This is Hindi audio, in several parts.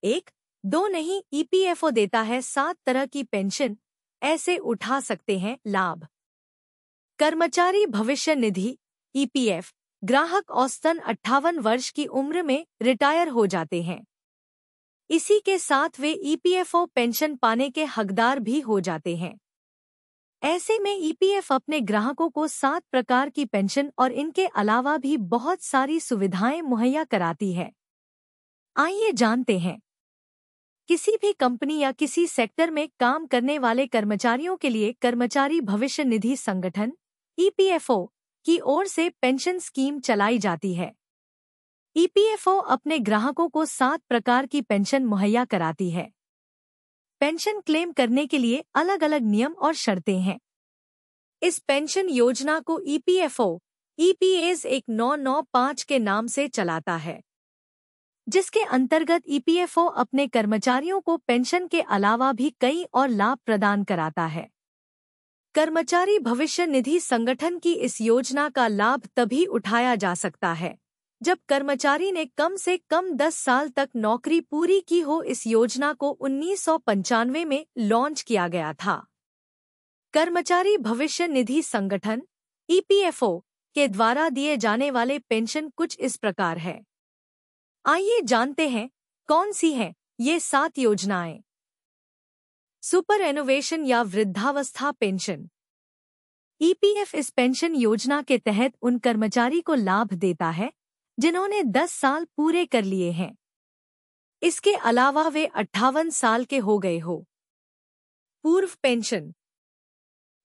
एक, दो नहीं, ईपीएफओ देता है 7 तरह की पेंशन, ऐसे उठा सकते हैं लाभ। कर्मचारी भविष्य निधि ईपीएफ ग्राहक औसतन 58 वर्ष की उम्र में रिटायर हो जाते हैं। इसी के साथ वे ईपीएफओ पेंशन पाने के हकदार भी हो जाते हैं। ऐसे में ईपीएफ अपने ग्राहकों को 7 प्रकार की पेंशन और इनके अलावा भी बहुत सारी सुविधाएं मुहैया कराती है। आइए जानते हैं। किसी भी कंपनी या किसी सेक्टर में काम करने वाले कर्मचारियों के लिए कर्मचारी भविष्य निधि संगठन ईपीएफओ की ओर से पेंशन स्कीम चलाई जाती है। ईपीएफओ अपने ग्राहकों को 7 प्रकार की पेंशन मुहैया कराती है। पेंशन क्लेम करने के लिए अलग अलग नियम और शर्तें हैं। इस पेंशन योजना को ईपीएफओ ईपीएस 1995 के नाम से चलाता है, जिसके अंतर्गत ईपीएफओ अपने कर्मचारियों को पेंशन के अलावा भी कई और लाभ प्रदान कराता है। कर्मचारी भविष्य निधि संगठन की इस योजना का लाभ तभी उठाया जा सकता है जब कर्मचारी ने कम से कम 10 साल तक नौकरी पूरी की हो। इस योजना को 1995 में लॉन्च किया गया था। कर्मचारी भविष्य निधि संगठन ईपीएफओ के द्वारा दिए जाने वाले पेंशन कुछ इस प्रकार है। आइए जानते हैं कौन सी हैं ये 7 योजनाएं। सुपर एनुवेशन या वृद्धावस्था पेंशन। ईपीएफ इस पेंशन योजना के तहत उन कर्मचारी को लाभ देता है जिन्होंने 10 साल पूरे कर लिए हैं। इसके अलावा वे 58 साल के हो गए हो। पूर्व पेंशन।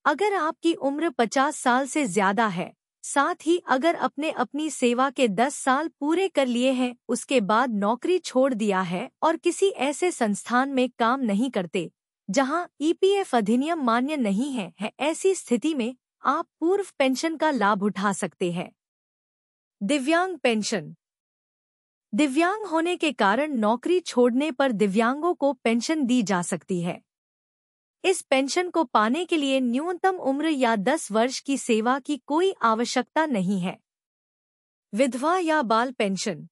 अगर आपकी उम्र 50 साल से ज्यादा है, साथ ही अगर आपने अपनी सेवा के 10 साल पूरे कर लिए हैं, उसके बाद नौकरी छोड़ दिया है और किसी ऐसे संस्थान में काम नहीं करते जहां ईपीएफ अधिनियम मान्य नहीं है, ऐसी स्थिति में आप पूर्व पेंशन का लाभ उठा सकते हैं। दिव्यांग पेंशन। दिव्यांग होने के कारण नौकरी छोड़ने पर दिव्यांगों को पेंशन दी जा सकती है। इस पेंशन को पाने के लिए न्यूनतम उम्र या 10 वर्ष की सेवा की कोई आवश्यकता नहीं है। विधवा या बाल पेंशन।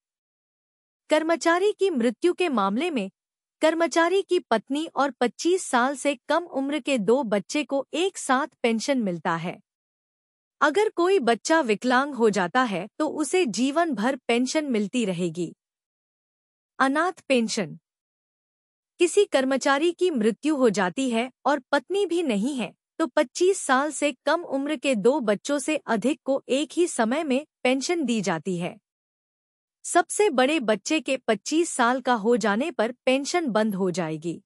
कर्मचारी की मृत्यु के मामले में कर्मचारी की पत्नी और 25 साल से कम उम्र के 2 बच्चे को एक साथ पेंशन मिलता है। अगर कोई बच्चा विकलांग हो जाता है तो उसे जीवन भर पेंशन मिलती रहेगी। अनाथ पेंशन। किसी कर्मचारी की मृत्यु हो जाती है और पत्नी भी नहीं है तो 25 साल से कम उम्र के 2 बच्चों से अधिक को एक ही समय में पेंशन दी जाती है। सबसे बड़े बच्चे के 25 साल का हो जाने पर पेंशन बंद हो जाएगी।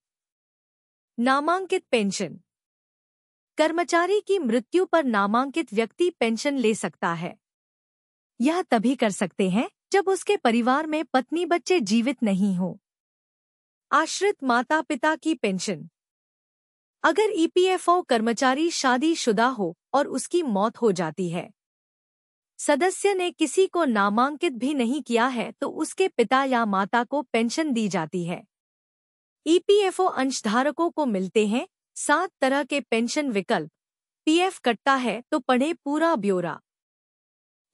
नामांकित पेंशन। कर्मचारी की मृत्यु पर नामांकित व्यक्ति पेंशन ले सकता है। यह तभी कर सकते हैं जब उसके परिवार में पत्नी बच्चे जीवित नहीं हो। आश्रित माता पिता की पेंशन। अगर ईपीएफओ कर्मचारी शादीशुदा हो और उसकी मौत हो जाती है, सदस्य ने किसी को नामांकित भी नहीं किया है तो उसके पिता या माता को पेंशन दी जाती है। ईपीएफओ अंशधारकों को मिलते हैं 7 तरह के पेंशन विकल्प। पीएफ कटता है तो पढ़े पूरा ब्यौरा।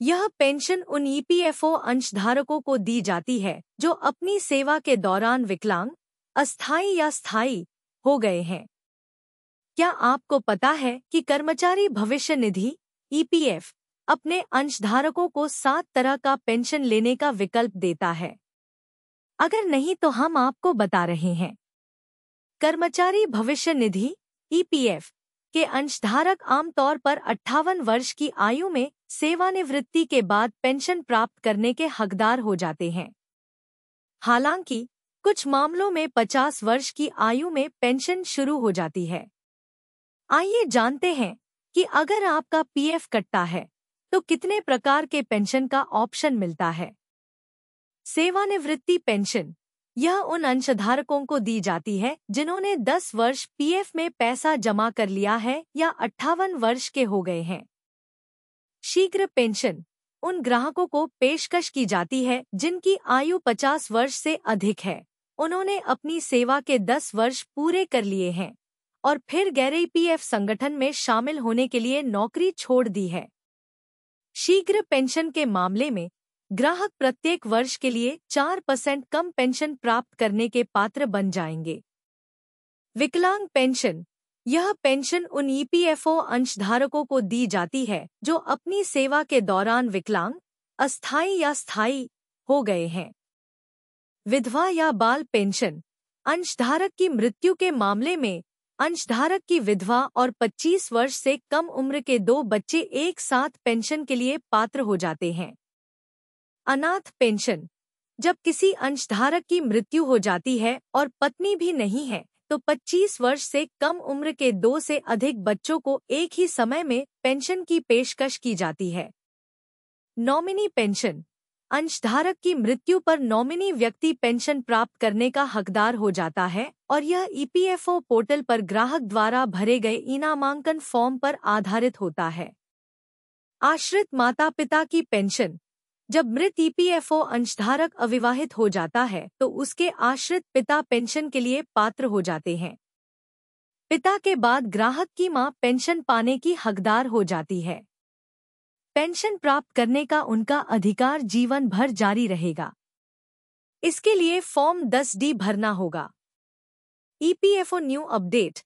यह पेंशन उन ईपीएफओ अंशधारकों को दी जाती है जो अपनी सेवा के दौरान विकलांग, अस्थायी या स्थायी हो गए हैं। क्या आपको पता है कि कर्मचारी भविष्य निधि ईपीएफ अपने अंशधारकों को 7 तरह का पेंशन लेने का विकल्प देता है? अगर नहीं तो हम आपको बता रहे हैं। कर्मचारी भविष्य निधि ईपीएफ के अंशधारक आमतौर पर 58 वर्ष की आयु में सेवानिवृत्ति के बाद पेंशन प्राप्त करने के हकदार हो जाते हैं। हालांकि कुछ मामलों में 50 वर्ष की आयु में पेंशन शुरू हो जाती है। आइए जानते हैं कि अगर आपका पीएफ कटता है तो कितने प्रकार के पेंशन का ऑप्शन मिलता है। सेवानिवृत्ति पेंशन। यह उन अंशधारकों को दी जाती है जिन्होंने 10 वर्ष पीएफ में पैसा जमा कर लिया है या 58 वर्ष के हो गए हैं। शीघ्र पेंशन। उन ग्राहकों को पेशकश की जाती है जिनकी आयु 50 वर्ष से अधिक है, उन्होंने अपनी सेवा के 10 वर्ष पूरे कर लिए हैं और फिर गैर ईपीएफ संगठन में शामिल होने के लिए नौकरी छोड़ दी है। शीघ्र पेंशन के मामले में ग्राहक प्रत्येक वर्ष के लिए 4% कम पेंशन प्राप्त करने के पात्र बन जाएंगे। विकलांग पेंशन। यह पेंशन उन ईपीएफओ अंशधारकों को दी जाती है जो अपनी सेवा के दौरान विकलांग, अस्थायी या स्थायी हो गए हैं। विधवा या बाल पेंशन। अंशधारक की मृत्यु के मामले में अंशधारक की विधवा और 25 वर्ष से कम उम्र के 2 बच्चे एक साथ पेंशन के लिए पात्र हो जाते हैं। अनाथ पेंशन। जब किसी अंशधारक की मृत्यु हो जाती है और पत्नी भी नहीं है तो 25 वर्ष से कम उम्र के 2 से अधिक बच्चों को एक ही समय में पेंशन की पेशकश की जाती है। Nominee pension. अंशधारक की मृत्यु पर नॉमिनी व्यक्ति पेंशन प्राप्त करने का हकदार हो जाता है और यह ईपीएफओ पोर्टल पर ग्राहक द्वारा भरे गए इनामांकन फॉर्म पर आधारित होता है। आश्रित माता पिता की पेंशन। जब मृत ईपीएफओ अंशधारक अविवाहित हो जाता है तो उसके आश्रित पिता पेंशन के लिए पात्र हो जाते हैं। पिता के बाद ग्राहक की मां पेंशन पाने की हकदार हो जाती है। पेंशन प्राप्त करने का उनका अधिकार जीवन भर जारी रहेगा। इसके लिए फॉर्म 10D भरना होगा। EPFO new update.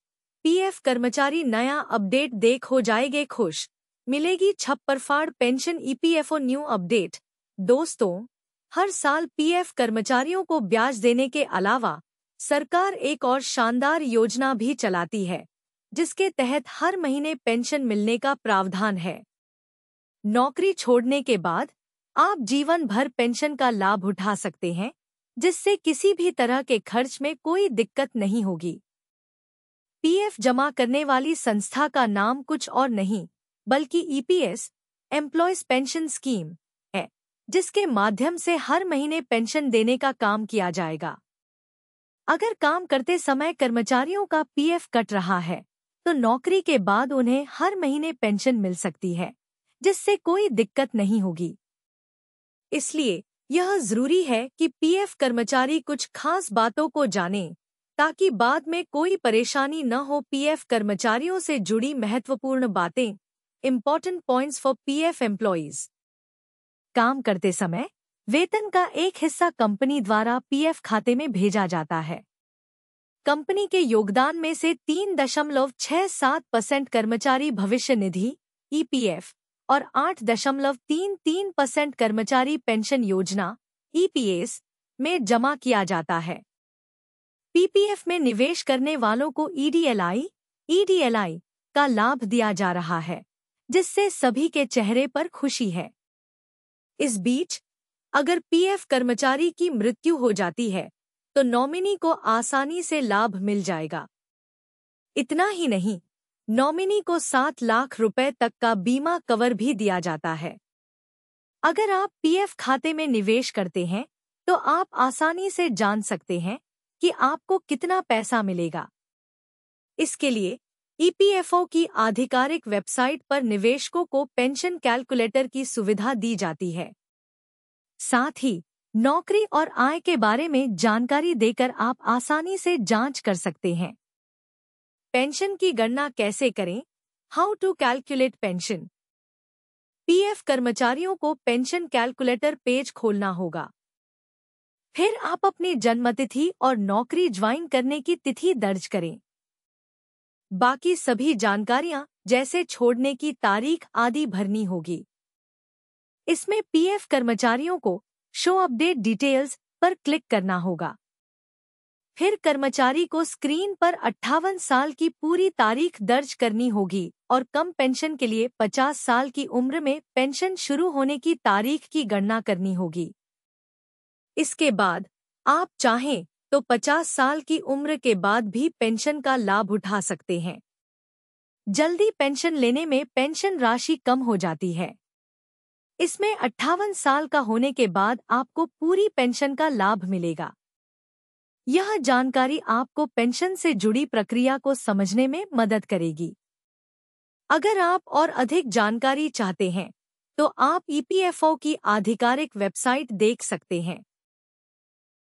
पीएफ कर्मचारी नया अपडेट देख हो जाएंगे खुश, मिलेगी छप्परफाड़ पेंशन। EPFO new update. दोस्तों, हर साल पीएफ कर्मचारियों को ब्याज देने के अलावा सरकार एक और शानदार योजना भी चलाती है जिसके तहत हर महीने पेंशन मिलने का प्रावधान है। नौकरी छोड़ने के बाद आप जीवन भर पेंशन का लाभ उठा सकते हैं जिससे किसी भी तरह के खर्च में कोई दिक्कत नहीं होगी। पीएफ जमा करने वाली संस्था का नाम कुछ और नहीं बल्कि ईपीएस एम्प्लॉयज पेंशन स्कीम है, जिसके माध्यम से हर महीने पेंशन देने का काम किया जाएगा। अगर काम करते समय कर्मचारियों का पीएफ कट रहा है तो नौकरी के बाद उन्हें हर महीने पेंशन मिल सकती है जिससे कोई दिक्कत नहीं होगी। इसलिए यह जरूरी है कि पीएफ कर्मचारी कुछ खास बातों को जानें ताकि बाद में कोई परेशानी न हो। पीएफ कर्मचारियों से जुड़ी महत्वपूर्ण बातें, important points for PF employees. काम करते समय वेतन का एक हिस्सा कंपनी द्वारा पीएफ खाते में भेजा जाता है। कंपनी के योगदान में से 3.67% कर्मचारी भविष्य निधि ईपीएफ और 8.33% कर्मचारी पेंशन योजना ईपीएस में जमा किया जाता है। पीपीएफ में निवेश करने वालों को ईडीएलआई का लाभ दिया जा रहा है जिससे सभी के चेहरे पर खुशी है। इस बीच अगर पीएफ कर्मचारी की मृत्यु हो जाती है तो नॉमिनी को आसानी से लाभ मिल जाएगा। इतना ही नहीं, नॉमिनी को 7 लाख रुपए तक का बीमा कवर भी दिया जाता है। अगर आप पीएफ खाते में निवेश करते हैं तो आप आसानी से जान सकते हैं कि आपको कितना पैसा मिलेगा। इसके लिए ईपीएफओ की आधिकारिक वेबसाइट पर निवेशकों को पेंशन कैलकुलेटर की सुविधा दी जाती है। साथ ही नौकरी और आय के बारे में जानकारी देकर आप आसानी से जांच कर सकते हैं। पेंशन की गणना कैसे करें? How to calculate pension. PF कर्मचारियों को पेंशन कैलकुलेटर पेज खोलना होगा। फिर आप अपनी जन्मतिथि और नौकरी ज्वाइन करने की तिथि दर्ज करें। बाकी सभी जानकारियां जैसे छोड़ने की तारीख आदि भरनी होगी। इसमें पीएफ कर्मचारियों को शो अपडेट डिटेल्स पर क्लिक करना होगा। फिर कर्मचारी को स्क्रीन पर 58 साल की पूरी तारीख दर्ज करनी होगी और कम पेंशन के लिए 50 साल की उम्र में पेंशन शुरू होने की तारीख की गणना करनी होगी। इसके बाद आप चाहें तो 50 साल की उम्र के बाद भी पेंशन का लाभ उठा सकते हैं। जल्दी पेंशन लेने में पेंशन राशि कम हो जाती है। इसमें 58 साल का होने के बाद आपको पूरी पेंशन का लाभ मिलेगा। यह जानकारी आपको पेंशन से जुड़ी प्रक्रिया को समझने में मदद करेगी। अगर आप और अधिक जानकारी चाहते हैं तो आप ईपीएफओ की आधिकारिक वेबसाइट देख सकते हैं।